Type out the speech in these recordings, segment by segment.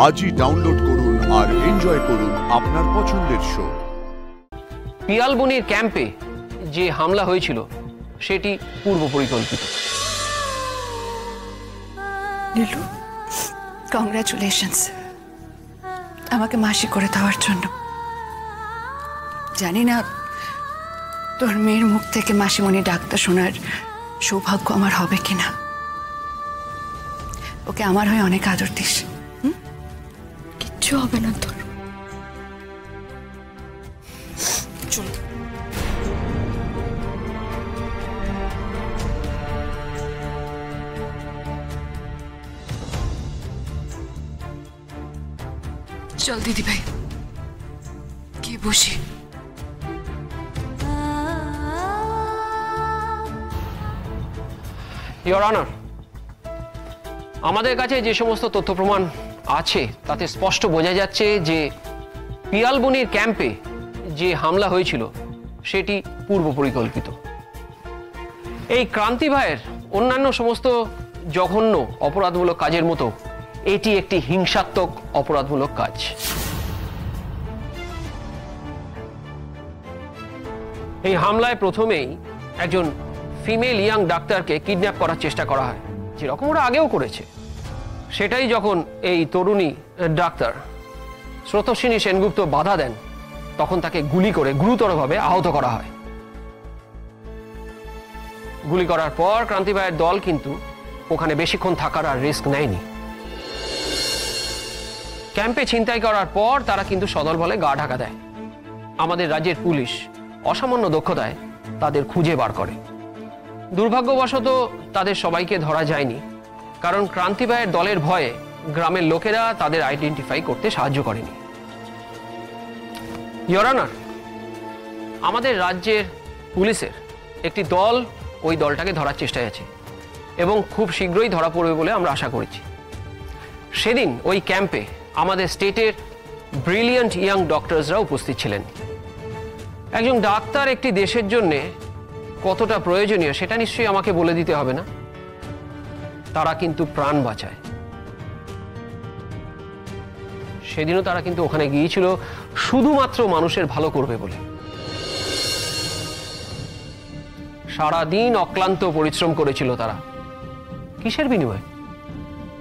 আজই ডাউনলোড করুন আর এনজয় করুন আপনার পছন্দের শো। পিয়ালবনির ক্যাম্পে যে হামলা হয়েছিল সেটি পূর্ব পরিকল্পিত। নীলু, কংগ্রাচুলেশনস আমাকে মাসি করে দেওয়ার জন্য। জানি না তোর মেয়ের মুখ থেকে মাসিমণি ডাকটা শোনার সৌভাগ্য আমার হবে কিনা। ওকে আমার হয়ে অনেক আদর দিস। কিচ্ছু হবে না তোর। চল। চল দিদি ভাই, কি বসি। ইওর অনার, আমাদের কাছে যে সমস্ত তথ্য প্রমাণ আছে তাতে স্পষ্ট বোঝা যাচ্ছে যে পিয়ালবনির ক্যাম্পে যে হামলা হয়েছিল সেটি পূর্ব পরিকল্পিত। এই ক্রান্তি ভাইয়ের অন্যান্য সমস্ত জঘন্য অপরাধমূলক কাজের মতো এটি একটি হিংসাত্মক অপরাধমূলক কাজ। এই হামলায় প্রথমেই একজন ফিমেল ইয়াং ডাক্তারকে কিডন্যাপ করার চেষ্টা করা হয়, যেরকম ওরা আগেও করেছে। সেটাই যখন এই তরুণী ডাক্তার স্রোতস্বিনী সেনগুপ্ত বাধা দেন, তখন তাকে গুলি করে গুরুতরভাবে আহত করা হয়। গুলি করার পর ক্রান্তি ভাইয়ের দল কিন্তু ওখানে বেশিক্ষণ থাকার আর রিস্ক নেয়নি। ক্যাম্পে ছিনতাই করার পর তারা কিন্তু সদল বলে গা ঢাকা দেয়। আমাদের রাজ্যের পুলিশ অসামান্য দক্ষতায় তাদের খুঁজে বার করে। দুর্ভাগ্যবশত তাদের সবাইকে ধরা যায়নি, কারণ ক্রান্তি ভাইয়ের দলের ভয়ে গ্রামের লোকেরা তাদের আইডেন্টিফাই করতে সাহায্য করেনি। ইওর অনার, আমাদের রাজ্যের পুলিশের একটি দল ওই দলটাকে ধরার চেষ্টায় আছে এবং খুব শীঘ্রই ধরা পড়বে বলে আমরা আশা করেছি। সেদিন ওই ক্যাম্পে আমাদের স্টেটের ব্রিলিয়ান্ট ইয়াং ডক্টরসরা উপস্থিত ছিলেন। একজন ডাক্তার একটি দেশের জন্যে কতটা প্রয়োজনীয় সেটা নিশ্চয়ই আমাকে বলে দিতে হবে না। তারা কিন্তু প্রাণ বাঁচায়। সেদিনও তারা কিন্তু ওখানে গিয়েছিল শুধুমাত্র মানুষের ভালো করবে বলে। সারাদিন অক্লান্ত পরিশ্রম করেছিল তারা। কিসের বিনিময়ে?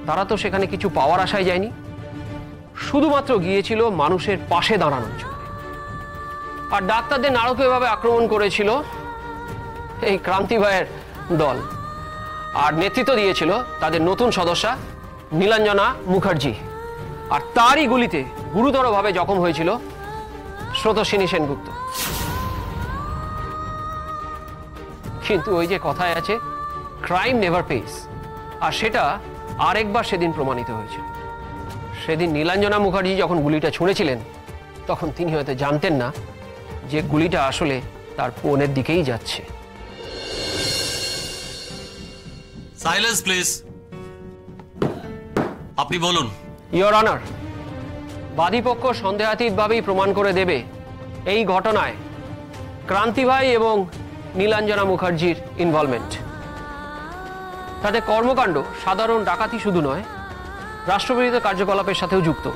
তারা তো সেখানে কিছু পাওয়ার আশায় যায়নি, শুধুমাত্র গিয়েছিল মানুষের পাশে দাঁড়ানোর জন্য। আর ডাক্তারদের নারকীয়ভাবে আক্রমণ করেছিল এই ক্রান্তি ভাইয়ের দল, আর নেতৃত্ব দিয়েছিল তাদের নতুন সদস্যা নীলাঞ্জনা মুখার্জি। আর তারই গুলিতে গুরুতরভাবে জখম হয়েছিল স্রোতস্বিনী সেনগুপ্ত। কিন্তু ওই যে কথায় আছে, ক্রাইম নেভার পেস, আর সেটা আরেকবার সেদিন প্রমাণিত হয়েছিল। সেদিন নীলাঞ্জনা মুখার্জি যখন গুলিটা ছুঁড়েছিলেন, তখন তিনি হয়তো জানতেন না যে গুলিটা আসলে তার বোনের দিকেই যাচ্ছে। Silence please. আপনি বলুন। ইওর অনার, বাদীপক্ষ সন্দেহাতীতভাবেই প্রমাণ করে দেবে এই ঘটনায় ক্রান্তি ভাই এবং নীলাঞ্জনা মুখার্জির ইনভলভমেন্ট। তাদের কর্মকাণ্ড সাধারণ ডাকাতি শুধু নয়, রাষ্ট্রবিরোধী কার্যকলাপের সাথেও যুক্ত।